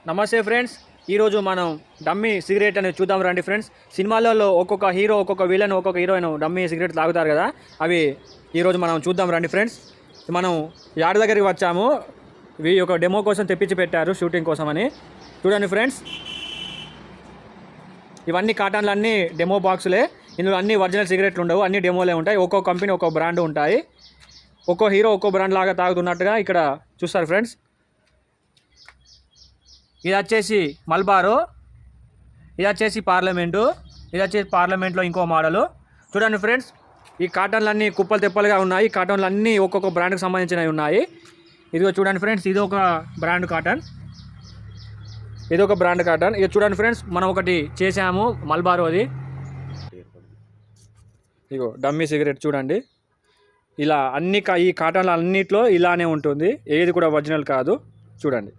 నమస్తే ఫ్రెండ్స్, ఈరోజు మనం డమ్మీ సిగరెట్ అనేది చూద్దాం రండి ఫ్రెండ్స్. సినిమాలలో ఒక్కొక్క హీరో, ఒక్కొక్క విలన్, ఒక్కొక్క హీరోయిన్ డమ్మీ సిగరెట్ తాగుతారు కదా, అవి ఈరోజు మనం చూద్దాం రండి ఫ్రెండ్స్. మనం యాడ్ దగ్గరికి వచ్చాము, ఇవి ఒక డెమో కోసం తెప్పించి పెట్టారు, షూటింగ్ కోసం అని. చూడండి ఫ్రెండ్స్, ఇవన్నీ కాటన్లు అన్నీ డెమో బాక్సులే. ఇందులో అన్ని ఒరిజినల్ సిగరెట్లు ఉండవు, అన్ని డెమోలే ఉంటాయి. ఒక్కో కంపెనీ ఒక్కో బ్రాండ్ ఉంటాయి. ఒక్కో హీరో ఒక్కో బ్రాండ్ లాగా తాగుతున్నట్టుగా ఇక్కడ చూస్తారు ఫ్రెండ్స్. ఇది వచ్చేసి మల్బారో, ఇది వచ్చేసి పార్లమెంటు, ఇది వచ్చేసి పార్లమెంట్లో ఇంకో మోడలు. చూడండి ఫ్రెండ్స్, ఈ కాటన్లు అన్నీ కుప్పలు తెప్పలుగా ఉన్నాయి. ఈ కాటన్లు అన్నీ ఒక్కొక్క బ్రాండ్కి సంబంధించినవి ఉన్నాయి. ఇదిగో చూడండి ఫ్రెండ్స్, ఇది ఒక బ్రాండ్ కాటన్, ఇది ఒక బ్రాండ్ కాటన్. ఇది చూడండి ఫ్రెండ్స్, మనం ఒకటి చేసాము మల్బారోది. ఇగో డమ్మీ సిగరెట్ చూడండి, ఇలా అన్ని ఈ కాటన్లు అన్నిట్లో ఇలానే ఉంటుంది, ఏది కూడా ఒరిజినల్ కాదు. చూడండి.